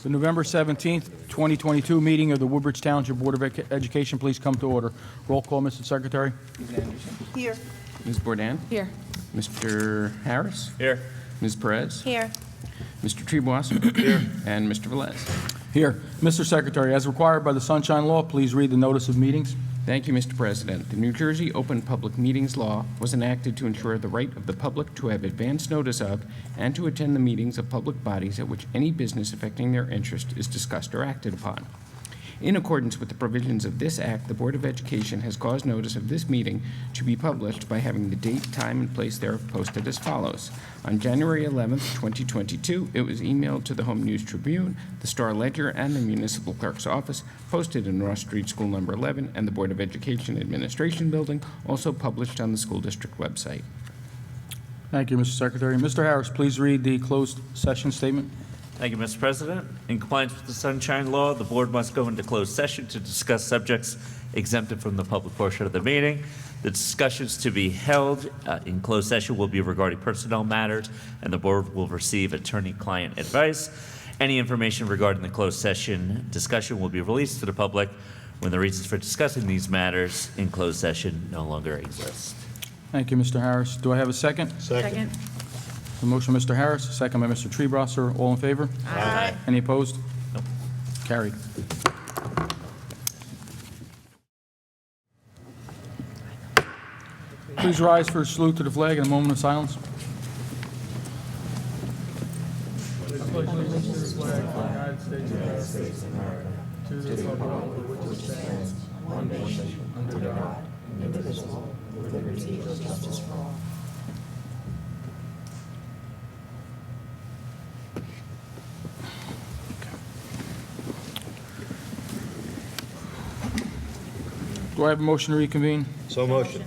The November 17th, 2022 meeting of the Woodbridge Township Board of Education, please come to order. Roll call, Mr. Secretary. Ms. Anderson? Here. Ms. Bourdain? Here. Mr. Harris? Here. Ms. Perez? Here. Mr. Treeboss? Here. And Mr. Velez? Here. Mr. Secretary, as required by the Sunshine Law, please read the notice of meetings. Thank you, Mr. President. The New Jersey Open Public Meetings Law was enacted to ensure the right of the public to have advance notice of and to attend the meetings of public bodies at which any business affecting their interest is discussed or acted upon. In accordance with the provisions of this Act, the Board of Education has caused notice of this meeting to be published by having the date, time, and place thereof posted as follows. On January 11th, 2022, it was emailed to the Home News Tribune, the Star Ledger, and the Municipal Clerk's Office, posted in Ross Street, School Number 11, and the Board of Education Administration Building, also published on the school district website. Thank you, Mr. Secretary. Mr. Harris, please read the closed session statement. Thank you, Mr. President. In compliance with the Sunshine Law, the board must go into closed session to discuss subjects exempted from the public portion of the meeting. The discussions to be held in closed session will be regarding personnel matters, and the board will receive attorney-client advice. Any information regarding the closed session discussion will be released to the public when the reasons for discussing these matters in closed session no longer exist. Thank you, Mr. Harris. Do I have a second? Second. A motion, Mr. Harris, second by Mr. Treebosser. All in favor? Aye. Any opposed? Nope. Carried. Please rise for a salute to the flag and a moment of silence. Do I have a motion to reconvene? So motion.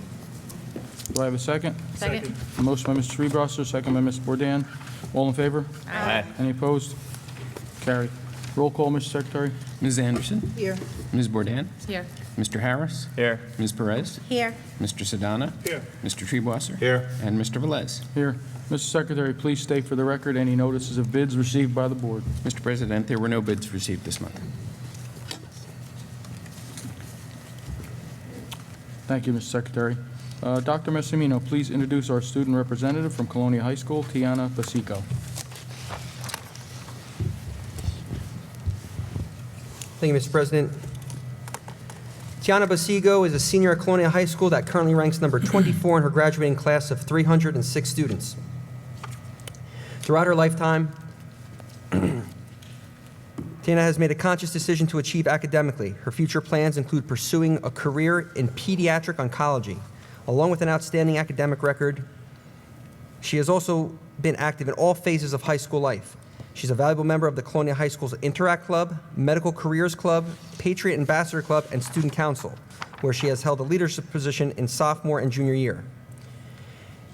Do I have a second? Second. A motion by Mr. Treebosser, second by Ms. Bourdain. All in favor? Aye. Any opposed? Carried. Roll call, Mr. Secretary. Ms. Anderson? Here. Ms. Bourdain? Here. Mr. Harris? Here. Ms. Perez? Here. Mr. Sedana? Here. Mr. Treebosser? Here. And Mr. Velez? Here. Mr. Secretary, please state for the record any notices of bids received by the board. Mr. President, there were no bids received this month. Thank you, Mr. Secretary. Dr. Massimino, please introduce our student representative from Colonia High School, Tiana Basico. Thank you, Mr. President. Tiana Basigo is a senior at Colonia High School that currently ranks number 24 in her graduating class of 306 students. Throughout her lifetime, Tiana has made a conscious decision to achieve academically. Her future plans include pursuing a career in pediatric oncology. Along with an outstanding academic record, she has also been active in all phases of high school life. She's a valuable member of the Colonia High School's Interact Club, Medical Careers Club, Patriot Ambassador Club, and Student Council, where she has held a leadership position in sophomore and junior year.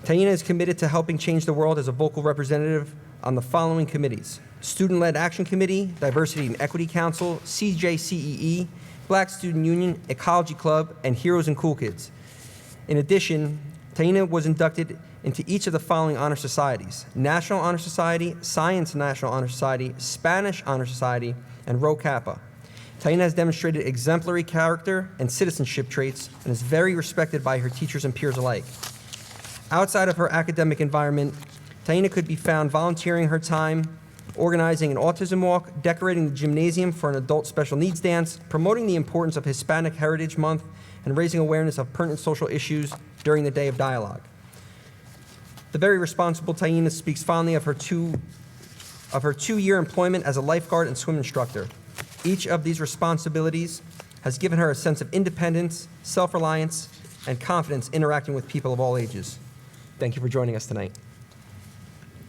Tiana is committed to helping change the world as a vocal representative on the following committees: Student-Led Action Committee, Diversity and Equity Council, CJCEE, Black Student Union, Ecology Club, and Heroes and Cool Kids. In addition, Tiana was inducted into each of the following honor societies: National Honor Society, Science National Honor Society, Spanish Honor Society, and Rho Kappa. Tiana has demonstrated exemplary character and citizenship traits and is very respected by her teachers and peers alike. Outside of her academic environment, Tiana could be found volunteering her time, organizing an autism walk, decorating the gymnasium for an adult special needs dance, promoting the importance of Hispanic Heritage Month, and raising awareness of pertinent social issues during the Day of Dialogue. The very responsible Tiana speaks fondly of her two-year employment as a lifeguard and swim instructor. Each of these responsibilities has given her a sense of independence, self-reliance, and confidence interacting with people of all ages. Thank you for joining us tonight.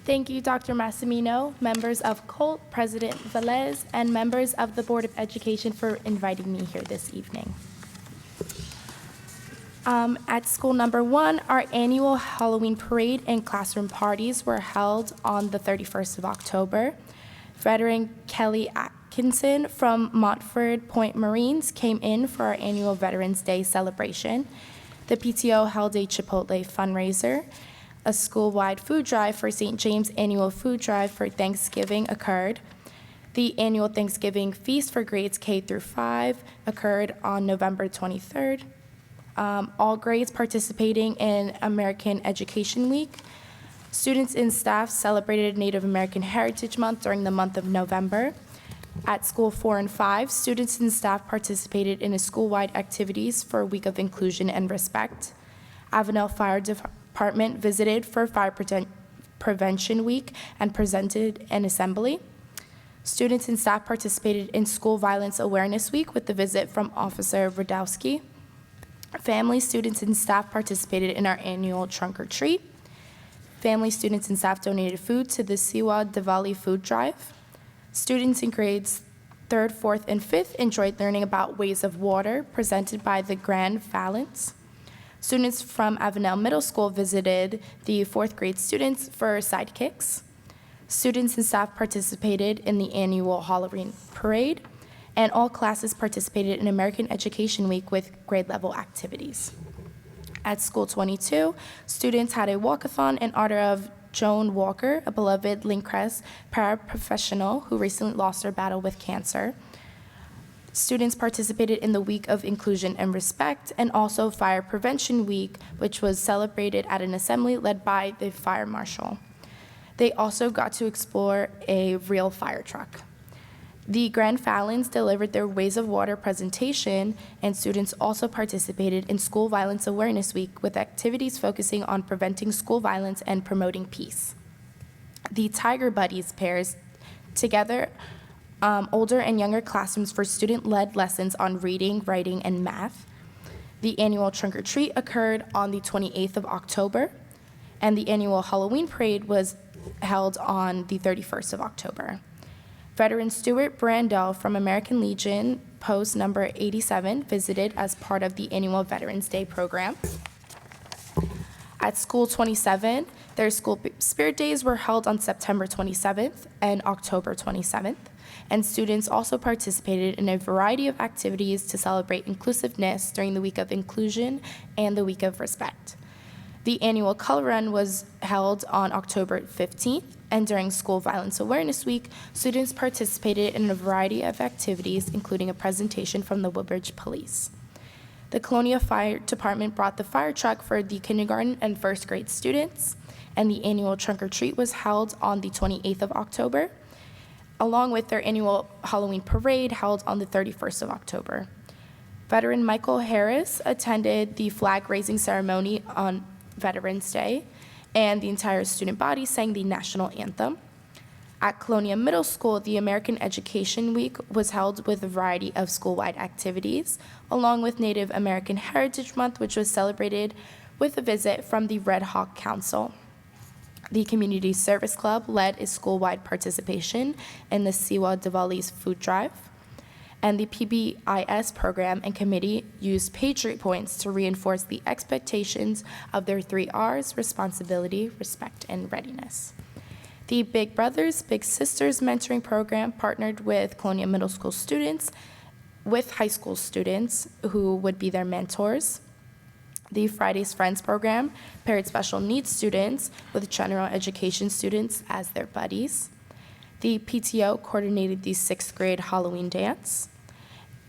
Thank you, Dr. Massimino, members of COLT, President Velez, and members of the Board of Education for inviting me here this evening. At school number 1, our annual Halloween parade and classroom parties were held on the 31st of October. Veteran Kelly Atkinson from Montford Point Marines came in for our annual Veterans Day celebration. The PTO held a Chipotle fundraiser. A school-wide food drive for St. James annual food drive for Thanksgiving occurred. The annual Thanksgiving feast for grades K through 5 occurred on November 23rd. All grades participating in American Education Week. Students and staff celebrated Native American Heritage Month during the month of November. At School 4 and 5, students and staff participated in a school-wide activities for a week of inclusion and respect. Avenel Fire Department visited for Fire Prevention Week and presented an assembly. Students and staff participated in School Violence Awareness Week with the visit from Officer Radowski. Family, students, and staff participated in our annual trunk or treat. Family, students, and staff donated food to the Siwa Diwali food drive. Students in grades 3rd, 4th, and 5th enjoyed learning about ways of water presented by the Grand Valence. Students from Avenel Middle School visited the 4th grade students for sidekicks. Students and staff participated in the annual Halloween parade, and all classes participated in American Education Week with grade level activities. At School 22, students had a walkathon in honor of Joan Walker, a beloved Lincrest paraprofessional who recently lost her battle with cancer. Students participated in the Week of Inclusion and Respect and also Fire Prevention Week, which was celebrated at an assembly led by the fire marshal. They also got to explore a real fire truck. The Grand Fallons delivered their Ways of Water presentation, and students also participated in School Violence Awareness Week with activities focusing on preventing school violence and promoting peace. The Tiger Buddies pairs together older and younger classrooms for student-led lessons on reading, writing, and math. The annual Trunk or Treat occurred on the 28th of October, and the annual Halloween parade was held on the 31st of October. Veteran Stuart Brandel from American Legion, post number 87, visited as part of the annual Veterans Day program. At School 27, their school spirit days were held on September 27th and October 27th, and students also participated in a variety of activities to celebrate inclusiveness during the Week of Inclusion and the Week of Respect. The annual Color Run was held on October 15th, and during School Violence Awareness Week, students participated in a variety of activities, including a presentation from the Woodbridge Police. The Colonia Fire Department brought the fire truck for the kindergarten and first grade students, and the annual Trunk or Treat was held on the 28th of October, along with their annual Halloween parade held on the 31st of October. Veteran Michael Harris attended the flag-raising ceremony on Veterans Day, and the entire student body sang the national anthem. At Colonia Middle School, the American Education Week was held with a variety of school-wide activities, along with Native American Heritage Month, which was celebrated with a visit from the Red Hawk Council. The Community Service Club led a school-wide participation in the Siwa Diwali's food drive, and the PBIS program and committee used Patriot Points to reinforce the expectations of their 3 R's: responsibility, respect, and readiness. The Big Brothers, Big Sisters mentoring program partnered with Colonia Middle School students with high school students who would be their mentors. The Fridays Friends program paired special needs students with general education students as their buddies. The PTO coordinated the 6th grade Halloween dance.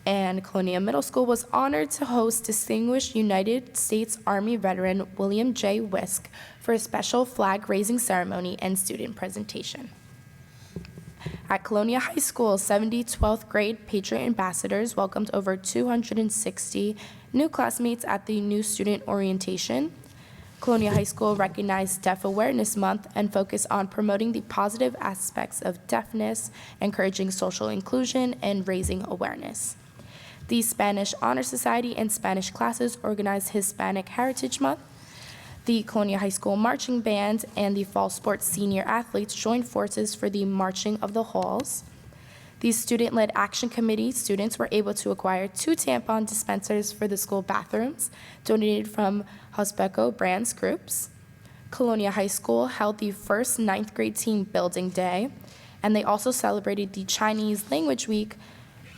And Colonia Middle School was honored to host distinguished United States Army veteran William J. Wisk for a special flag-raising ceremony and student presentation. At Colonia High School, 70 12th grade Patriot Ambassadors welcomed over 260 new classmates at the new student orientation. Colonia High School recognized Deaf Awareness Month and focused on promoting the positive aspects of deafness, encouraging social inclusion, and raising awareness. The Spanish Honor Society and Spanish classes organized Hispanic Heritage Month. The Colonia High School Marching Band and the Fall Sports senior athletes joined forces for the Marching of the Halls. The student-led action committee students were able to acquire 2 tampon dispensers for the school bathrooms, donated from Hospeco Brands Groups. Colonia High School held the first 9th grade team building day, and they also celebrated the Chinese Language Week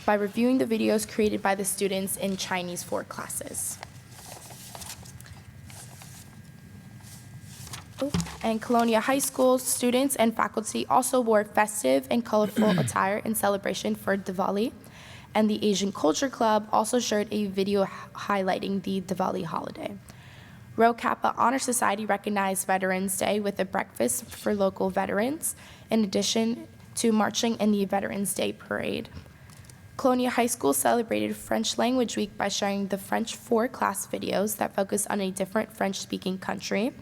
by reviewing the videos created by the students in Chinese 4 classes. and Colonia High School students and faculty also wore festive and colorful attire in celebration for Diwali. And the Asian Culture Club also shared a video highlighting the Diwali holiday. Rho Kappa Honor Society recognized Veterans Day with a breakfast for local veterans, in addition to marching in the Veterans Day Parade. Colonia High School celebrated French Language Week by sharing the French 4 class videos that focus on a different French-speaking country,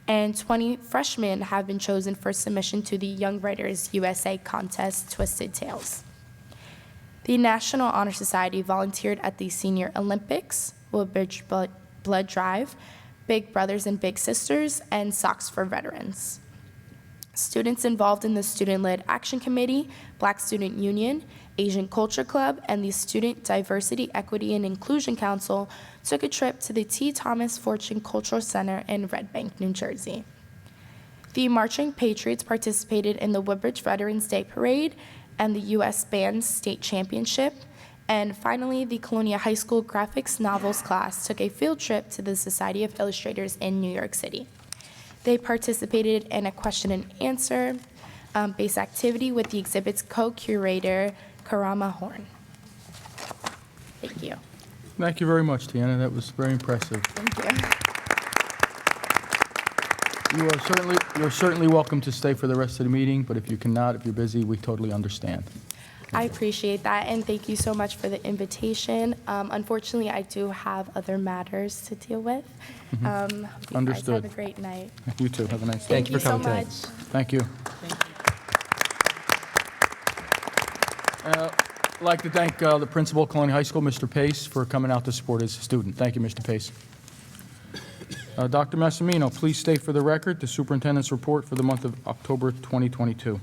and 20 freshmen have been chosen for submission to the Young Writers USA contest, Twisted Tales. The National Honor Society volunteered at the Senior Olympics, Woodbridge Blood Drive, Big Brothers and Big Sisters, and Socks for Veterans. Students involved in the Student-Led Action Committee, Black Student Union, Asian Culture Club, and the Student Diversity, Equity, and Inclusion Council took a trip to the T. Thomas Fortune Cultural Center in Red Bank, New Jersey. The Marching Patriots participated in the Woodbridge Veterans Day Parade and the U.S. Band State Championship. And finally, the Colonia High School graphics novels class took a field trip to the Society of Illustrators in New York City. They participated in a question and answer based activity with the exhibit's co-curator, Karama Horn. Thank you. Thank you very much, Tiana. That was very impressive. Thank you. You're certainly welcome to stay for the rest of the meeting, but if you cannot, if you're busy, we totally understand. I appreciate that, and thank you so much for the invitation. Unfortunately, I do have other matters to deal with. Hope you Understood. guys have a great night. You too. Have a nice day. Thank you for coming so tonight. much. Thank you. I'd like to thank the principal of Colonia High School, Mr. Pace, for coming out to support his student. Thank you, Mr. Pace. Dr. Massimino, please state for the record the superintendent's report for the month of October 2022.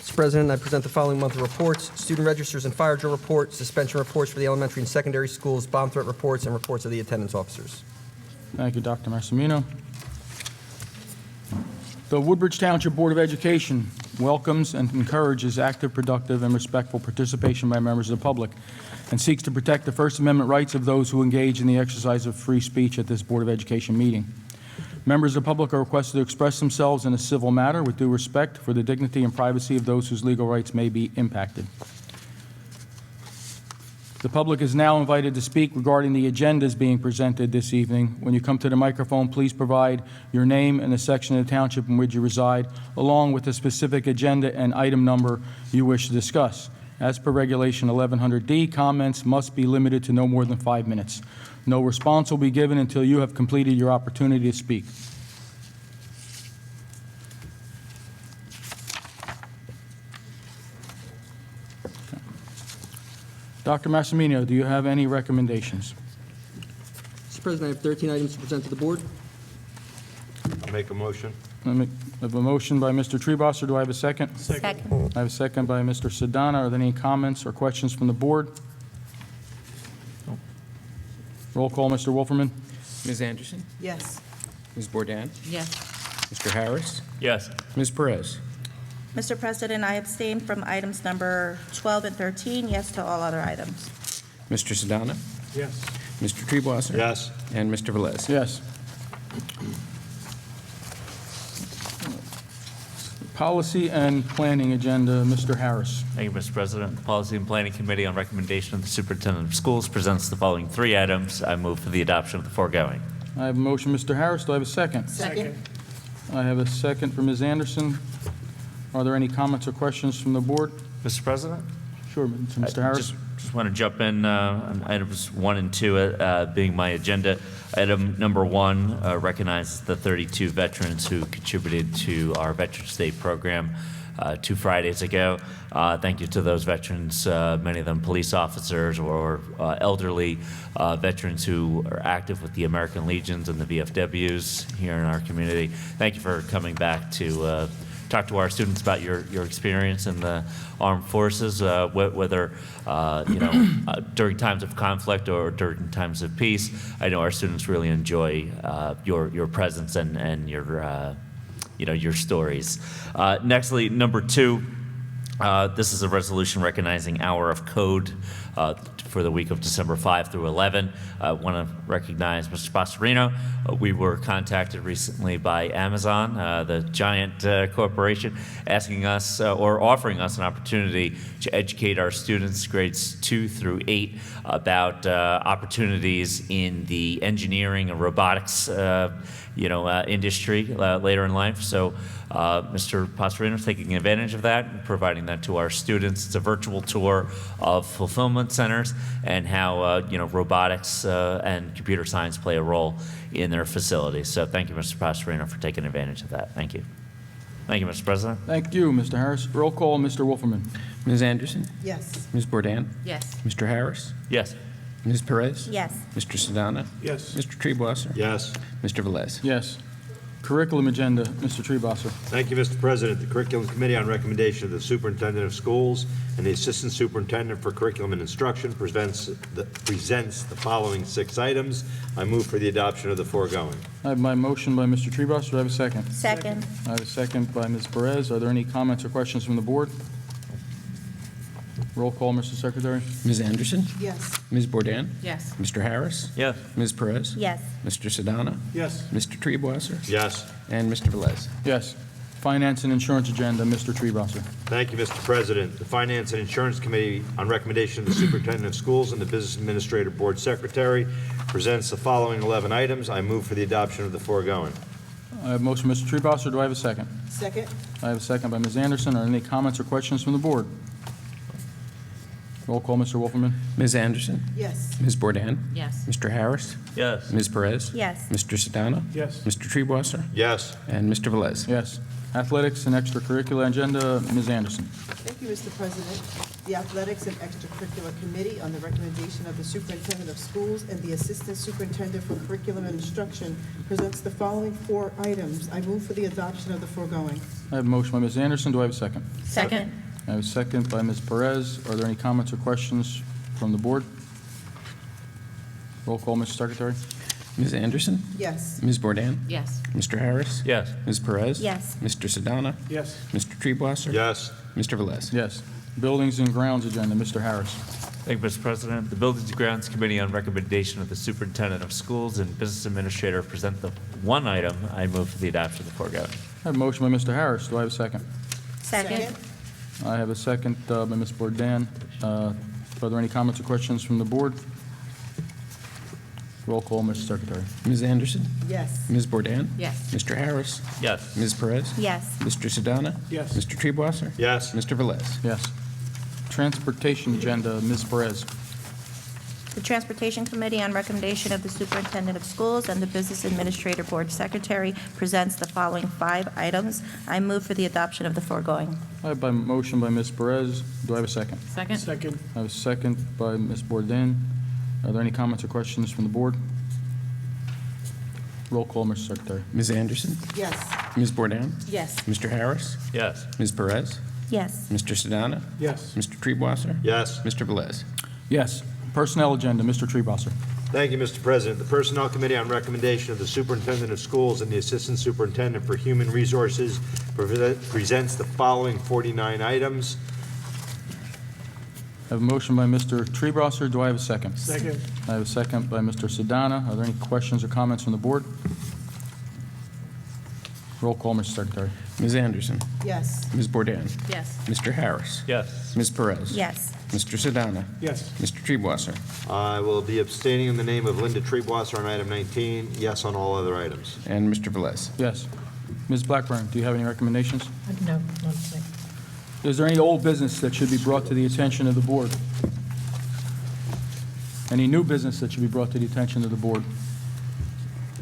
Mr. President, I present the following monthly reports: student registers and fire drill report, suspension reports for the elementary and secondary schools, bomb threat reports, and reports of the attendance officers. Thank you, Dr. Massimino. The Woodbridge Township Board of Education welcomes and encourages active, productive, and respectful participation by members of the public and seeks to protect the First Amendment rights of those who engage in the exercise of free speech at this Board of Education meeting. Members of the public are requested to express themselves in a civil manner with due respect for the dignity and privacy of those whose legal rights may be impacted. The public is now invited to speak regarding the agendas being presented this evening. When you come to the microphone, please provide your name and the section of the township in which you reside, along with the specific agenda and item number you wish to discuss. As per Regulation 1100D, comments must be limited to no more than 5 minutes. No response will be given until you have completed your opportunity to speak. Dr. Massimino, do you have any recommendations? Mr. President, I have 13 items to present to the board. I'll make a motion. I have a motion by Mr. Trebosser. Do I have a second? Second. I have a second by Mr. Sedana. Are there any comments or questions from the board? Roll call, Mr. Wolferman. Ms. Anderson? Yes. Ms. Bourdain? Yes. Mr. Harris? Yes. Ms. Perez? Mr. President, I abstain from items number 12 and 13, yes to all other items. Mr. Sedana? Yes. Mr. Trebosser? Yes. And Mr. Velez? Yes. Policy and Planning Agenda, Mr. Harris. Thank you, Mr. President. The Policy and Planning Committee, on recommendation of the Superintendent of Schools, presents the following 3 items. I move for the adoption of the foregoing. I have a motion, Mr. Harris. Do I have a second? Second. I have a second from Ms. Anderson. Are there any comments or questions from the board? Mr. President? Sure, Mr. Harris. Just want to jump in on items 1 and 2 being my agenda. Item number 1 recognizes the 32 veterans who contributed to our Veterans Day program 2 Fridays ago. Thank you to those veterans, many of them police officers or elderly veterans who are active with the American Legions and the VFWs here in our community. Thank you for coming back to talk to our students about your experience in the armed forces, whether during times of conflict or during times of peace. I know our students really enjoy your presence and your stories. Nextly, number 2. This is a resolution recognizing Hour of Code for the week of December 5 through 11. I want to recognize Mr. Pastorino. We were contacted recently by Amazon, the giant corporation, asking us or offering us an opportunity to educate our students, grades 2 through 8, about opportunities in the engineering and robotics industry later in life. So Mr. Pastorino is taking advantage of that and providing that to our students. It's a virtual tour of fulfillment centers and how robotics and computer science play a role in their facilities. So thank you, Mr. Pastorino, for taking advantage of that. Thank you. Thank you, Mr. President. Thank you, Mr. Harris. Roll call, Mr. Wolferman. Ms. Anderson? Yes. Ms. Bourdain? Yes. Mr. Harris? Yes. Ms. Perez? Yes. Mr. Sedana? Yes. Mr. Treebwasser? Yes. Mr. Velez? Yes. Curriculum agenda, Mr. Treebosser. Thank you, Mr. President. The Curriculum Committee, on recommendation of the Superintendent of Schools and the Assistant Superintendent for Curriculum and Instruction, presents the following 6 items. I move for the adoption of the foregoing. I have my motion by Mr. Treebosser. Do I have a second? Second. I have a second by Ms. Perez. Are there any comments or questions from the board? Roll call, Mr. Secretary. Ms. Anderson? Yes. Ms. Bourdain? Yes. Mr. Harris? Yes. Ms. Perez? Yes. Mr. Sedana? Yes. Mr. Treebwasser? Yes. And Mr. Velez? Yes. Finance and Insurance agenda, Mr. Treebosser. Thank you, Mr. President. The Finance and Insurance Committee, on recommendation of the Superintendent of Schools and the Business Administrator Board Secretary, presents the following 11 items. I move for the adoption of the foregoing. I have a motion by Mr. Treebosser. Do I have a second? Second. I have a second by Ms. Anderson. Are there any comments or questions from the board? Roll call, Mr. Wolferman. Ms. Anderson? Yes. Ms. Bourdain? Yes. Mr. Harris? Yes. Ms. Perez? Yes. Mr. Sedana? Yes. Mr. Treebwasser? Yes. And Mr. Velez? Yes. Athletics and extracurricular agenda, Ms. Anderson. Thank you, Mr. President. The Athletics and Extracurricular Committee, on the recommendation of the Superintendent of Schools and the Assistant Superintendent for Curriculum and Instruction, presents the following 4 items. I move for the adoption of the foregoing. I have a motion by Ms. Anderson. Do I have a second? Second. I have a second by Ms. Perez. Are there any comments or questions from the board? Roll call, Mr. Secretary. Ms. Anderson? Yes. Ms. Bourdain? Yes. Mr. Harris? Yes. Ms. Perez? Yes. Mr. Sedana? Yes. Mr. Treebwasser? Yes. Mr. Velez? Yes. Buildings and Grounds agenda, Mr. Harris. Thank you, Mr. President. The Buildings and Grounds Committee, on recommendation of the Superintendent of Schools and Business Administrator, present the one item. I move for the adoption of the foregoing. I have a motion by Mr. Harris. Do I have a second? Second. I have a second by Ms. Bourdain. Are there any comments or questions from the board? Roll call, Mr. Secretary. Ms. Anderson? Yes. Ms. Bourdain? Yes. Mr. Harris? Yes. Ms. Perez? Yes. Mr. Sedana? Yes. Mr. Treebwasser? Yes. Mr. Velez? Yes. Transportation agenda, Ms. Perez. The Transportation Committee, on recommendation of the Superintendent of Schools and the Business Administrator Board Secretary, presents the following 5 items. I move for the adoption of the foregoing. I have a motion by Ms. Perez. Do I have a second? Second? Second. I have a second by Ms. Bourdain. Are there any comments or questions from the board? Roll call, Mr. Secretary. Ms. Anderson? Yes. Ms. Bourdain? Yes. Mr. Harris? Yes. Ms. Perez? Yes. Mr. Sedana? Yes. Mr. Treebwasser? Yes. Mr. Velez? Yes. Personnel agenda, Mr. Treebosser. Thank you, Mr. President. The Personnel Committee, on recommendation of the Superintendent of Schools and the Assistant Superintendent for Human Resources, presents the following 49 items. I have a motion by Mr. Treebosser. Do I have a second? Second. I have a second by Mr. Sedana. Are there any questions or comments from the board? Roll call, Mr. Secretary. Ms. Anderson? Yes. Ms. Bourdain? Yes. Mr. Harris? Yes. Ms. Perez? Yes. Mr. Sedana? Yes. Mr. Treebwasser? I will be abstaining in the name of Linda Treebwasser on item 19, yes on all other items. And Mr. Velez? Yes. Ms. Blackburn, do you have any recommendations? No, one second. Is there any old business that should be brought to the attention of the board? Any new business that should be brought to the attention of the board?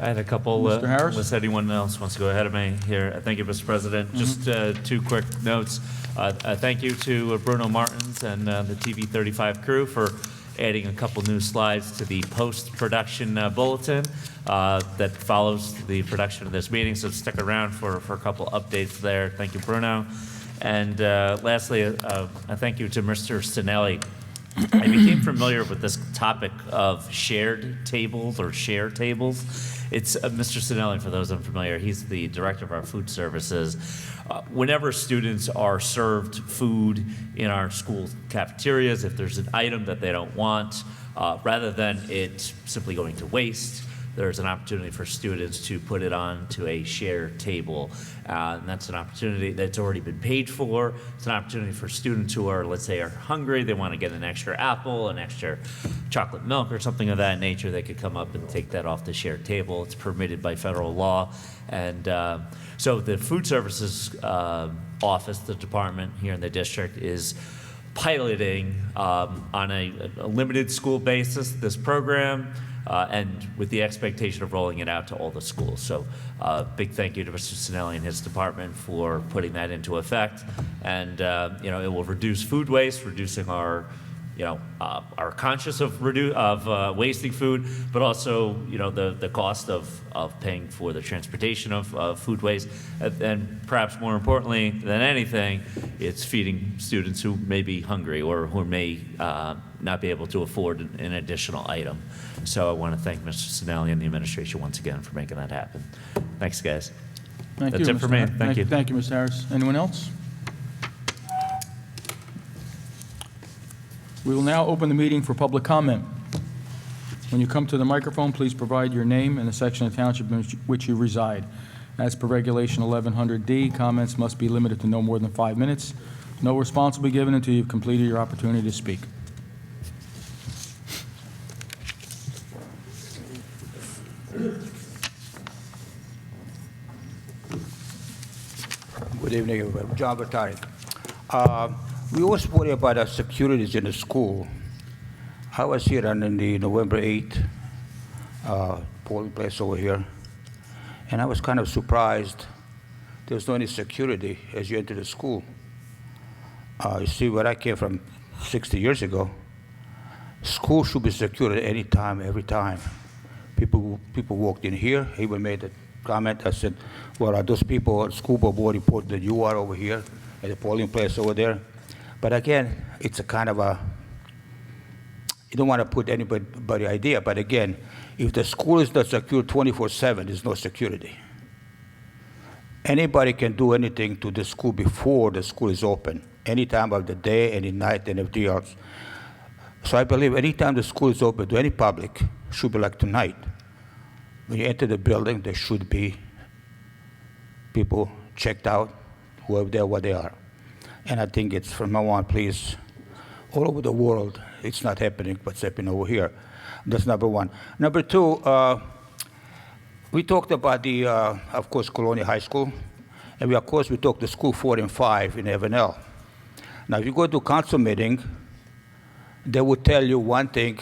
I had a couple, Mr. Harris? unless anyone else wants to go ahead of me here. Thank you, Mr. President. Just 2 quick notes. Thank you to Bruno Martins and the TV 35 crew for adding a couple new slides to the post-production bulletin that follows the production of this meeting, so stick around for a couple updates there. Thank you, Bruno. And lastly, a thank you to Mr. Stinelli I became familiar with this topic of shared tables or share tables. It's Mr. Sinelli, for those unfamiliar, he's the director of our food services. Whenever students are served food in our school cafeterias, if there's an item that they don't want, rather than it simply going to waste, there's an opportunity for students to put it onto a shared table. And that's an opportunity that's already been paid for. It's an opportunity for students who are, let's say, are hungry, they want to get an extra apple, an extra chocolate milk, or something of that nature. They could come up and take that off the shared table. It's permitted by federal law. And so the food services office, the department here in the district, is piloting on a limited school basis this program. And with the expectation of rolling it out to all the schools. So big thank you to Mr. Sinelli and his department for putting that into effect. And it will reduce food waste, reducing our conscious of wasting food, but also the cost of paying for the transportation of food waste, and perhaps more importantly than anything, it's feeding students who may be hungry or who may not be able to afford an additional item. So I want to thank Mr. Sinelli and the administration once again for making that happen. Thanks, guys. Thank That's you, it for Mr. me. Har- Thank you. Thank you, Mr. Harris. Anyone else? We will now open the meeting for public comment. When you come to the microphone, please provide your name and the section of township in which you reside. As per Regulation 1100D, comments must be limited to no more than 5 minutes. No response will be given until you've completed your opportunity to speak. Good evening, everybody. John Bertari. We always worry about our securities in the school. I was here on the November 8th polling place over here, and I was kind of surprised there's no any security as you enter the school. You see, where I came from 60 years ago, school should be secured at any time, every time. People walked in here, he even made a comment. I said, well, are those people at school board report that you are over here at the polling place over there? But again, it's a kind of a, you don't want to put anybody idea, but again, if the school is not secure 24/7, there's no security. Anybody can do anything to the school before the school is open, any time of the day, any night, and everything else. So I believe any time the school is open to any public, should be like tonight. When you enter the building, there should be people checked out, whoever they are, what they are. And I think it's from now on, please, all over the world, it's not happening, what's happening over here. That's number one. Number two, we talked about the, of course, Colonial High School, and we talked the school 4 and 5 in Avenel. Now, if you go to council meeting, they will tell you one thing,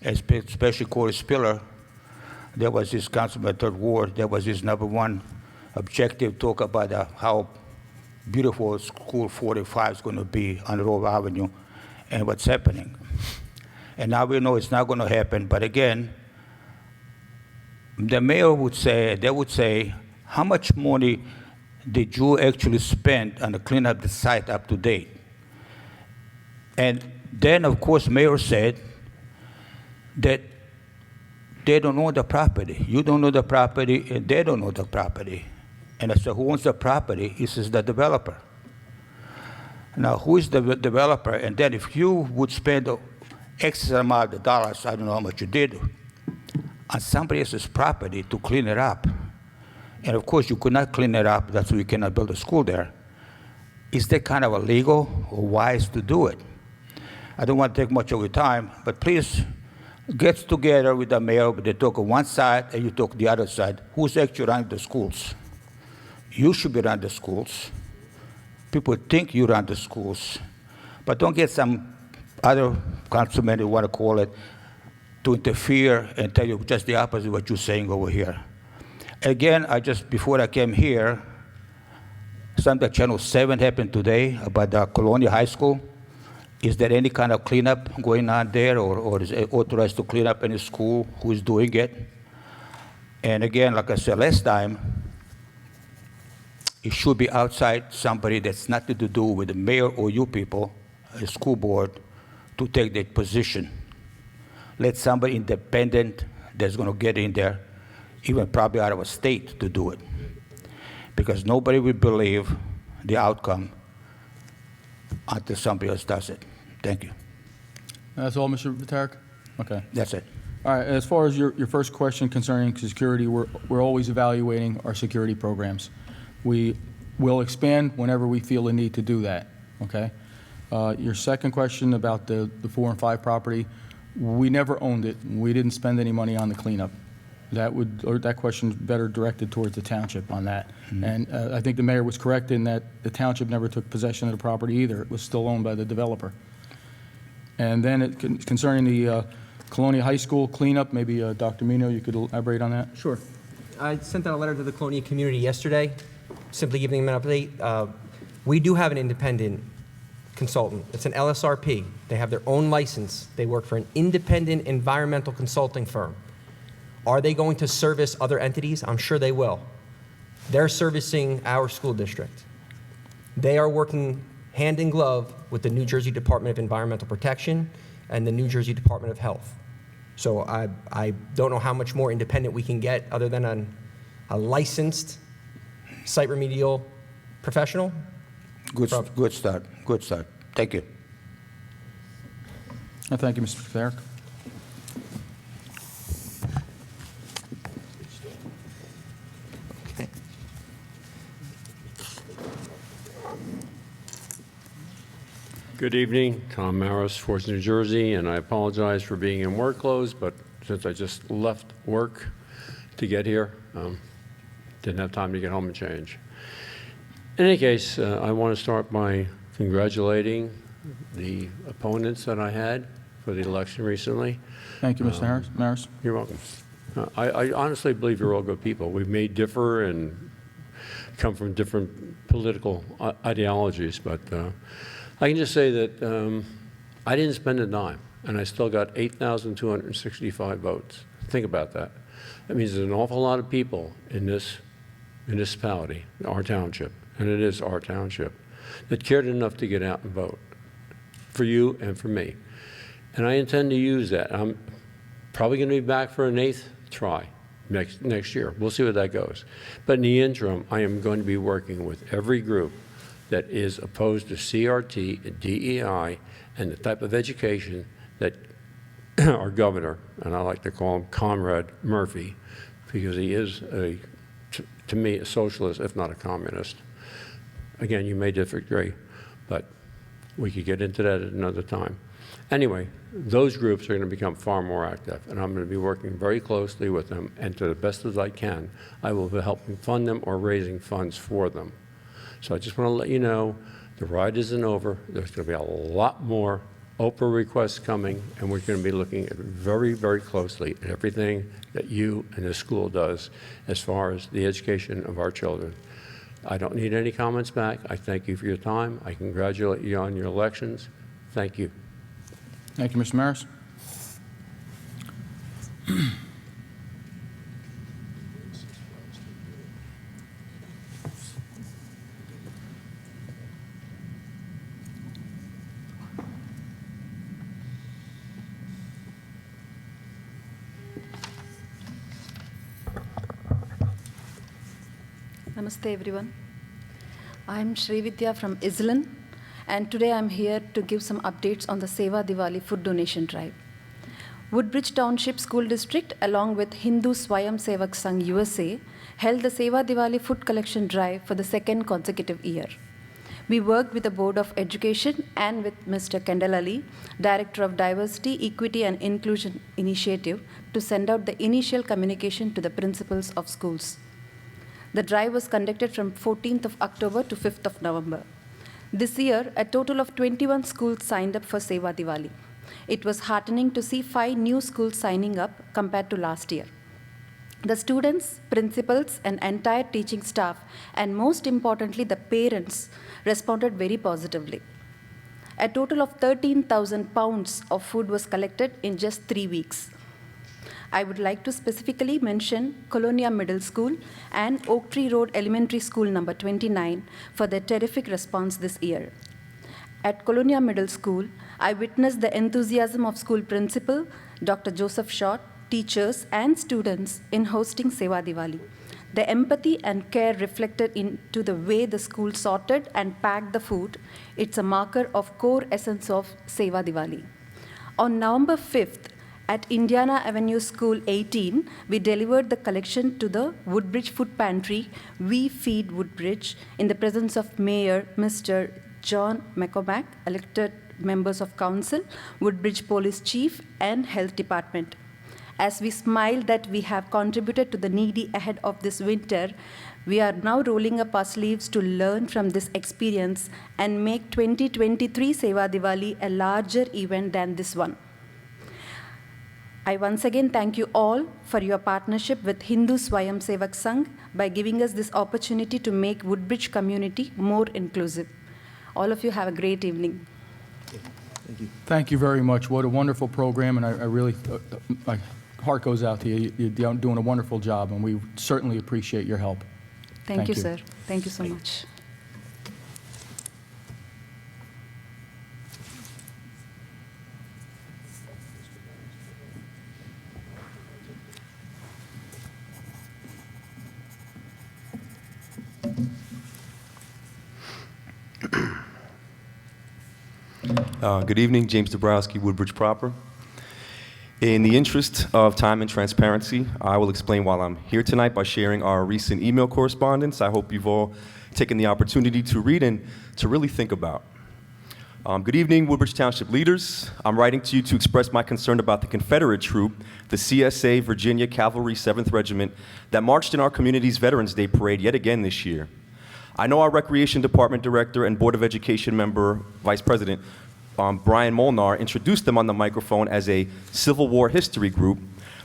especially Corey Spiller. There was his councilman, third ward. There was his number one objective, talk about how beautiful school 45 is going to be on Rove Avenue and what's happening. And now we know it's not going to happen. But again, the mayor would say, how much money did you actually spend on to clean up the site up to date? And then, of course, mayor said that they don't own the property. You don't know the property, and they don't know the property. And I said, who owns the property? He says, the developer. Now, who is the developer? And then if you would spend X amount of dollars, I don't know how much you did, on somebody else's property to clean it up, and of course you could not clean it up, that's why you cannot build a school there, is that kind of illegal or wise to do it? I don't want to take much of your time, but please get together with the mayor, they talk on one side and you talk the other side. Who's actually running the schools? You should be running the schools. People think you run the schools, but don't get some other councilman, you want to call it, to interfere and tell you just the opposite of what you're saying over here. Again, before I came here, something Channel 7 happened today about the Colonial High School. Is there any kind of cleanup going on there, or is it authorized to clean up any school? Who is doing it? And again, like I said last time, it should be outside somebody that's nothing to do with the mayor or you people, the school board, to take that position. Let somebody independent that's going to get in there, even probably out of a state, to do it. Because nobody will believe the outcome until somebody else does it. Thank you. That's all, Mr. Vateric? Okay. That's it. All right, as far as your first question concerning security, we're always evaluating our security programs. We will expand whenever we feel a need to do that, okay? Your second question about the 4 and 5 property, we never owned it. We didn't spend any money on the cleanup. That question's better directed towards the township on that. And I think the mayor was correct in that the township never took possession of the property either. It was still owned by the developer. And then concerning the Colonia High School cleanup, maybe Dr. Mino, you could elaborate on that? Sure. I sent out a letter to the Colonia community yesterday, simply giving them an update. We do have an independent consultant. It's an LSRP. They have their own license. They work for an independent environmental consulting firm. Are they going to service other entities? I'm sure they will. They're servicing our school district. They are working hand in glove with the New Jersey Department of Environmental Protection and the New Jersey Department of Health. So I don't know how much more independent we can get other than a licensed site remedial professional. Good start. Good start. Thank you. Thank you, Mr. Vateric. Good evening, Tom Maris, Forest, New Jersey, and I apologize for being in work clothes, but since I just left work to get here, didn't have time to get home and change. In any case, I want to start by congratulating the opponents that I had for the election recently. Thank you, Mr. Maris. You're welcome. I honestly believe you're all good people. We may differ and come from different political ideologies, but I can just say that I didn't spend a dime, and I still got 8,265 votes. Think about that. That means there's an awful lot of people in this municipality, our township, and it is our township, that cared enough to get out and vote for you and for me. And I intend to use that. I'm probably going to be back for an 8th try next year. We'll see where that goes. But in the interim, I am going to be working with every group that is opposed to CRT and DEI and the type of education that our governor, and I like to call him Comrade Murphy, because he is, to me, a socialist, if not a communist. Again, you may disagree, but we could get into that at another time. Anyway, those groups are going to become far more active, and I'm going to be working very closely with them, and to the best as I can, I will be helping fund them or raising funds for them. So I just want to let you know, the ride isn't over. There's going to be a lot more Oprah requests coming, and we're going to be looking at very, very closely at everything that you and the school does as far as the education of our children. I don't need any comments back. I thank you for your time. I congratulate you on your elections. Thank you. Thank you, Mr. Maris. Namaste everyone. I'm Shri Vidya from Islin, and today I'm here to give some updates on the Seva Diwali food donation drive. Woodbridge Township School District, along with Hindu Swayam Sevak Sangh USA, held the Seva Diwali food collection drive for the 2nd consecutive year. We worked with the Board of Education and with Mr. Kendall Ali, Director of Diversity, Equity and Inclusion Initiative, to send out the initial communication to the principals of schools. The drive was conducted from 14th of October to 5th of November. This year, a total of 21 schools signed up for Seva Diwali. It was heartening to see 5 new schools signing up compared to last year. The students, principals, and entire teaching staff, and most importantly, the parents, responded very positively. A total of 13,000 pounds of food was collected in just 3 weeks. I would like to specifically mention Colonia Middle School and Oak Tree Road Elementary School number 29 for their terrific response this year. At Colonia Middle School, I witnessed the enthusiasm of school principal, Dr. Joseph Short, teachers, and students in hosting Seva Diwali. The empathy and care reflected into the way the school sorted and packed the food. It's a marker of core essence of Seva Diwali. On November 5th, at Indiana Avenue School 18, we delivered the collection to the Woodbridge Food Pantry, We Feed Woodbridge, in the presence of Mayor Mr. John McCormack, elected members of council, Woodbridge Police Chief, and Health Department. As we smile that we have contributed to the needy ahead of this winter, we are now rolling up our sleeves to learn from this experience and make 2023 Seva Diwali a larger event than this one. I once again thank you all for your partnership with Hindu Swayam Sevak Sangh by giving us this opportunity to make Woodbridge community more inclusive. All of you have a great evening. Thank you very much. What a wonderful program, and I really, my heart goes out to you. You're doing a wonderful job, and we certainly appreciate your help. Thank you, sir. Thank you so much. Good evening, James Dabrowski, Woodbridge proper. In the interest of time and transparency, I will explain why I'm here tonight by sharing our recent email correspondence. I hope you've all taken the opportunity to read and to really think about. Good evening, Woodbridge Township leaders. I'm writing to you to express my concern about the Confederate troop, the CSA Virginia Cavalry 7th Regiment, that marched in our community's Veterans Day Parade yet again this year. I know our Recreation Department Director and Board of Education member, Vice President, Brian Molnar, introduced them on the microphone as a Civil War history group,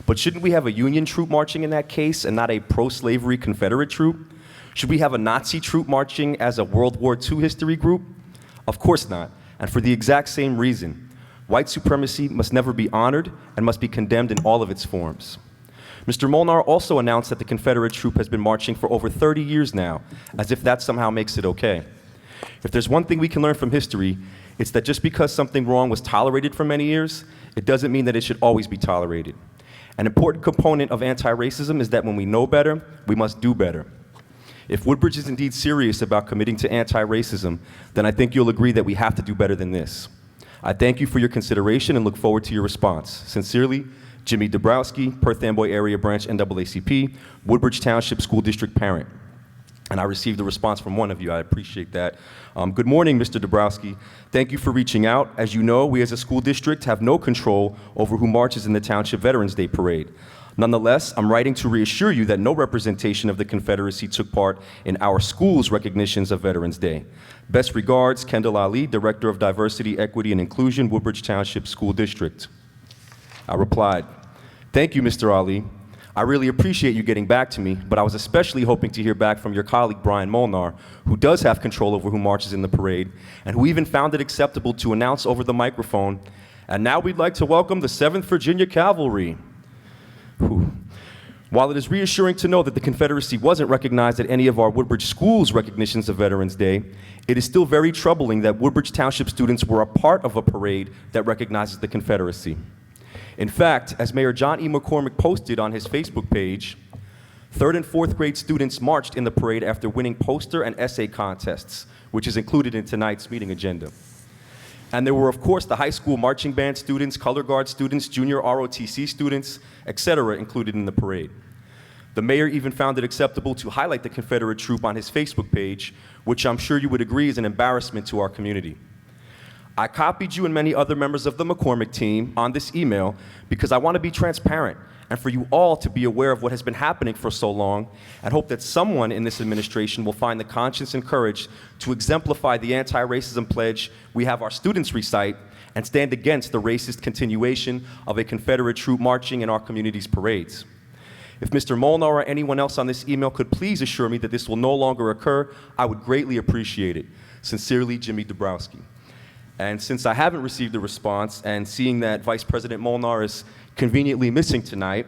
but shouldn't we have a Union troop marching in that case and not a pro-slavery Confederate troop? Should we have a Nazi troop marching as a World War II history group? Of course not, and for the exact same reason. White supremacy must never be honored and must be condemned in all of its forms. Mr. Molnar also announced that the Confederate troop has been marching for over 30 years now, as if that somehow makes it okay. If there's one thing we can learn from history, it's that just because something wrong was tolerated for many years, it doesn't mean that it should always be tolerated. An important component of anti-racism is that when we know better, we must do better. If Woodbridge is indeed serious about committing to anti-racism, then I think you'll agree that we have to do better than this. I thank you for your consideration and look forward to your response. Sincerely, Jimmy Dabrowski, Perth Amboy Area Branch NAACP, Woodbridge Township School District Parent. And I received a response from one of you. I appreciate that. Good morning, Mr. Dabrowski. Thank you for reaching out. As you know, we as a school district have no control over who marches in the Township Veterans Day Parade. Nonetheless, I'm writing to reassure you that no representation of the Confederacy took part in our school's recognitions of Veterans Day. Best regards, Kendall Ali, Director of Diversity, Equity, and Inclusion, Woodbridge Township School District. I replied, thank you, Mr. Ali. I really appreciate you getting back to me, but I was especially hoping to hear back from your colleague, Brian Molnar, who does have control over who marches in the parade, and who even found it acceptable to announce over the microphone, and now we'd like to welcome the 7th Virginia Cavalry. Whew. While it is reassuring to know that the Confederacy wasn't recognized at any of our Woodbridge schools' recognitions of Veterans Day, it is still very troubling that Woodbridge Township students were a part of a parade that recognizes the Confederacy. In fact, as Mayor John E. McCormick posted on his Facebook page, 3rd and 4th grade students marched in the parade after winning poster and essay contests, which is included in tonight's meeting agenda. And there were, of course, the high school marching band students, color guard students, junior ROTC students, etc., included in the parade. The mayor even found it acceptable to highlight the Confederate troop on his Facebook page, which I'm sure you would agree is an embarrassment to our community. I copied you and many other members of the McCormick team on this email because I want to be transparent and for you all to be aware of what has been happening for so long and hope that someone in this administration will find the conscience and courage to exemplify the anti-racism pledge we have our students recite and stand against the racist continuation of a Confederate troop marching in our community's parades. If Mr. Molnar or anyone else on this email could please assure me that this will no longer occur, I would greatly appreciate it. Sincerely, Jimmy Dabrowski. And since I haven't received a response, and seeing that Vice President Molnar is conveniently missing tonight,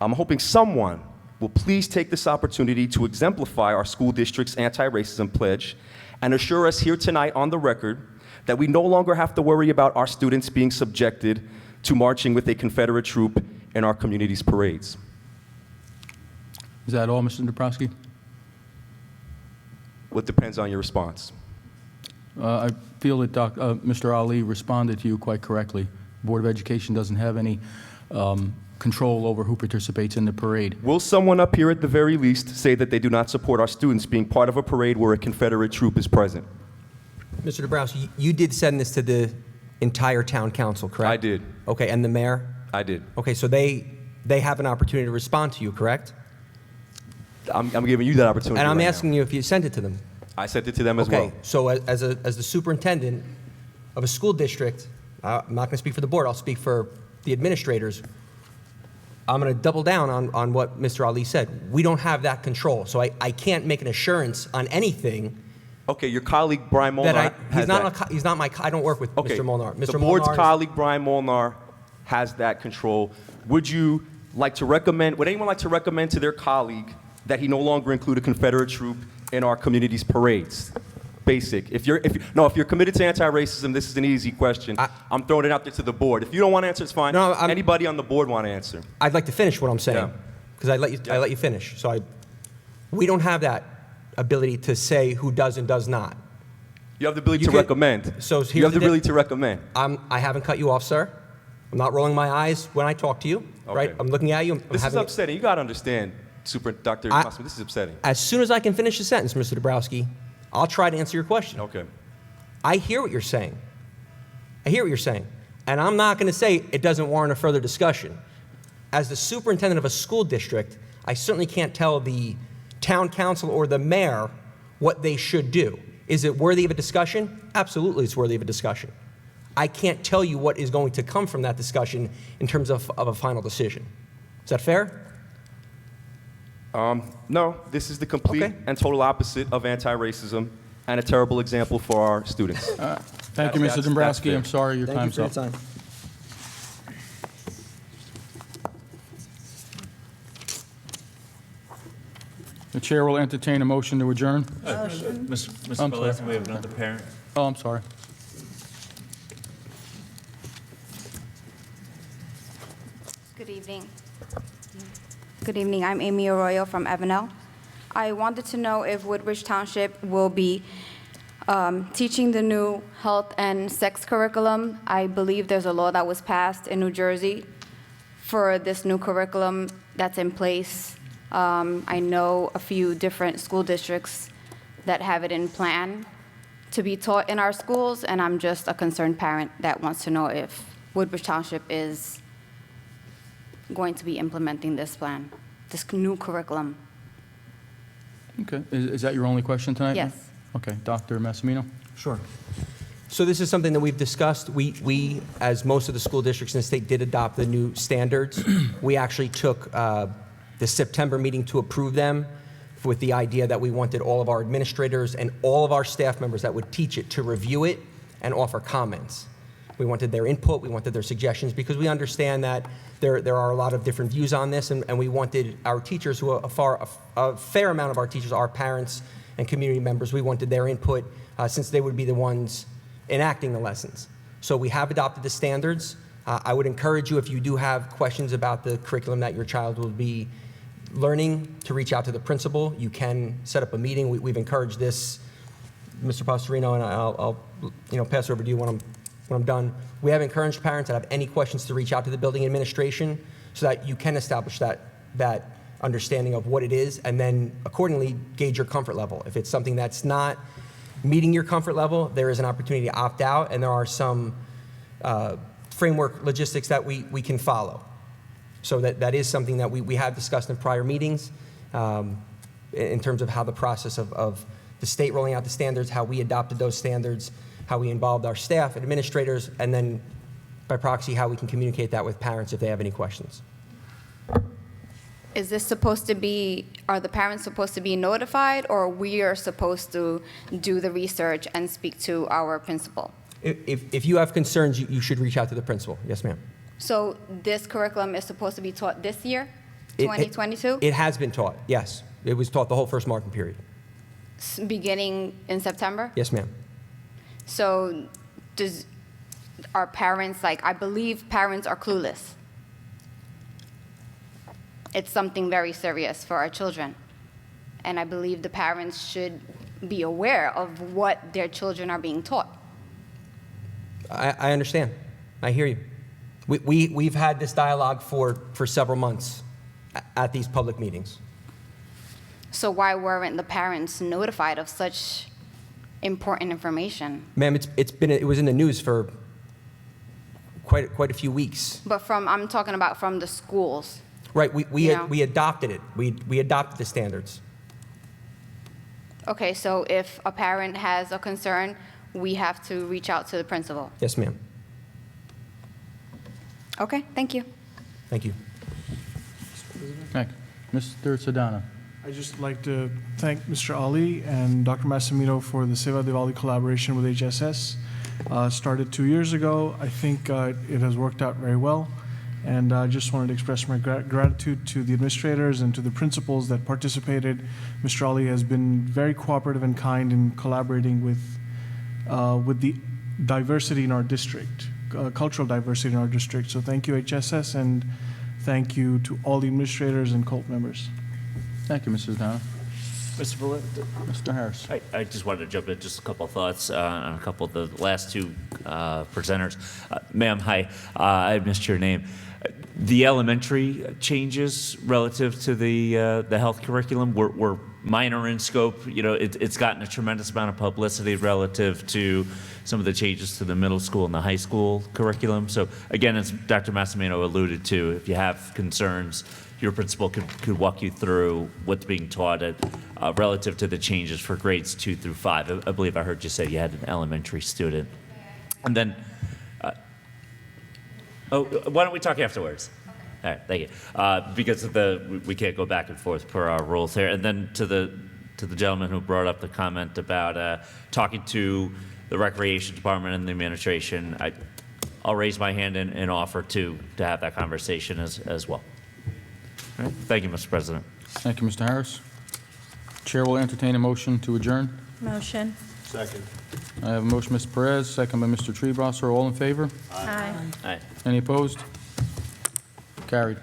I'm hoping someone will please take this opportunity to exemplify our school district's anti-racism pledge and assure us here tonight on the record that we no longer have to worry about our students being subjected to marching with a Confederate troop in our community's parades. Is that all, Mr. Dabrowski? Well, it depends on your response. I feel that Mr. Ali responded to you quite correctly. Board of Education doesn't have any control over who participates in the parade. Will someone up here at the very least say that they do not support our students being part of a parade where a Confederate troop is present? Mr. Dabrowski, you did send this to the entire town council, correct? I did. Okay, and the mayor? I did. Okay, so they have an opportunity to respond to you, correct? I'm giving you that opportunity. And I'm right asking now. you if you sent it to them. I sent it to them as well. Okay, so as the superintendent of a school district, I'm not going to speak for the board, I'll speak for the administrators. I'm going to double down on what Mr. Ali said. We don't have that control, so I can't make an assurance on anything. Okay, your colleague Brian Molnar has that. He's not my, I don't work with Okay, Mr. Molnar. Mr. the board's Molnar is- colleague Brian Molnar has that control. Would you like to recommend, would anyone like to recommend to their colleague that he no longer include a Confederate troop in our community's parades? Basic. If you're committed to anti-racism, this is an easy question. I'm throwing it out there to the board. If you don't want to answer, it's fine. No, Anybody on the board want to answer? I'd like to finish what I'm saying, Yeah. because I let you finish. So we don't have that ability to say who does and does not. You have the ability You to could- recommend. So here's you have the the ability to recommend. I haven't cut you off, sir. I'm not rolling my eyes when I talk to you, right? Okay. I'm looking at you. This is upsetting. You got to understand, Dr. I- Cosman, this is upsetting. As soon as I can finish the sentence, Mr. Dabrowski, I'll try to answer your question. Okay. I hear what you're saying. I hear what you're saying. And I'm not going to say it doesn't warrant a further discussion. As the superintendent of a school district, I certainly can't tell the town council or the mayor what they should do. Is it worthy of a discussion? Absolutely, it's worthy of a discussion. I can't tell you what is going to come from that discussion in terms of a final decision. Is that fair? No, this is the complete Okay. and total opposite of anti-racism and a terrible example for our students. Thank you, Mr. That's Dombrowski. fair. I'm sorry, your Thank you time's for your up. time. The chair will entertain a motion to adjourn. Mr. I'm Velez, sorry. we have another parent. Oh, I'm sorry. Good evening. Good evening. I'm Amy Arroyo from Avenel. I wanted to know if Woodbridge Township will be teaching the new health and sex curriculum. I believe there's a law that was passed in New Jersey for this new curriculum that's in place. I know a few different school districts that have it in plan to be taught in our schools, and I'm just a concerned parent that wants to know if Woodbridge Township is going to be implementing this plan, this new curriculum. Okay. Is that your only question tonight? Yes. Okay. Dr. Massimino? Sure. So this is something that we've discussed. We, as most of the school districts in the state, did adopt the new standards. We actually took the September meeting to approve them with the idea that we wanted all of our administrators and all of our staff members that would teach it to review it and offer comments. We wanted their input, we wanted their suggestions, because we understand that there are a lot of different views on this, and we wanted our teachers, who a fair amount of our teachers are parents and community members, we wanted their input since they would be the ones enacting the lessons. So we have adopted the standards. I would encourage you, if you do have questions about the curriculum that your child will be learning, to reach out to the principal. You can set up a meeting. We've encouraged this, Mr. Pastorino, and I'll pass over to you when I'm done. We have encouraged parents that have any questions to reach out to the building administration so that you can establish that understanding of what it is, and then accordingly gauge your comfort level. If it's something that's not meeting your comfort level, there is an opportunity to opt out, and there are some framework logistics that we can follow. So that is something that we have discussed in prior meetings in terms of how the process of the state rolling out the standards, how we adopted those standards, how we involved our staff, administrators, and then by proxy, how we can communicate that with parents if they have any questions. Is this supposed to be, are the parents supposed to be notified, or we are supposed to do the research and speak to our principal? If you have concerns, you should reach out to the principal. Yes, ma'am. So this curriculum is supposed to be taught this year, 2022? It has been taught, yes. It was taught the whole first marking period. Beginning in September? Yes, ma'am. So are parents, like, I believe parents are clueless. It's something very serious for our children. And I believe the parents should be aware of what their children are being taught. I understand. I hear you. We've had this dialogue for several months at these public meetings. So why weren't the parents notified of such important information? Ma'am, it was in the news for quite a few weeks. But I'm talking about from the schools. Right, You know? we adopted it. We adopted the standards. Okay, so if a parent has a concern, we have to reach out to the principal. Yes, ma'am. Okay, thank you. Thank you. Thank you. Mr. Sedana. I'd just like to thank Mr. Ali and Dr. Massimino for the Seva Diwali collaboration with HSS. Started 2 years ago. I think it has worked out very well. And I just wanted to express my gratitude to the administrators and to the principals that participated. Mr. Ali has been very cooperative and kind in collaborating with the diversity in our district, cultural diversity in our district. So thank you, HSS, and thank you to all the administrators and CULT members. Thank you, Mrs. Donna. Mr. Bullitt? Mr. Harris. I just wanted to jump in, just a couple of thoughts on a couple of the last two presenters. Ma'am, hi, I missed your name. The elementary changes relative to the health curriculum were minor in scope. You know, it's gotten a tremendous amount of publicity relative to some of the changes to the middle school and the high school curriculum. So again, as Dr. Massimino alluded to, if you have concerns, your principal could walk you through what's being taught relative to the changes for grades 2 through 5. I believe I heard you say you had an elementary student. And then, why don't we talk afterwards? All right, thank you. Because of we can't go back and forth per our rules here. And then to the gentleman who brought up the comment about talking to the recreation department and the administration, I'll raise my hand and offer to have that conversation as well. All right. Thank you, Mr. President. Thank you, Mr. Harris. Chair will entertain a motion to adjourn. Motion. Second. I have a motion, Mr. Perez, second by Mr. Treebosser. All in favor? Aye. All right. Any opposed? Carried.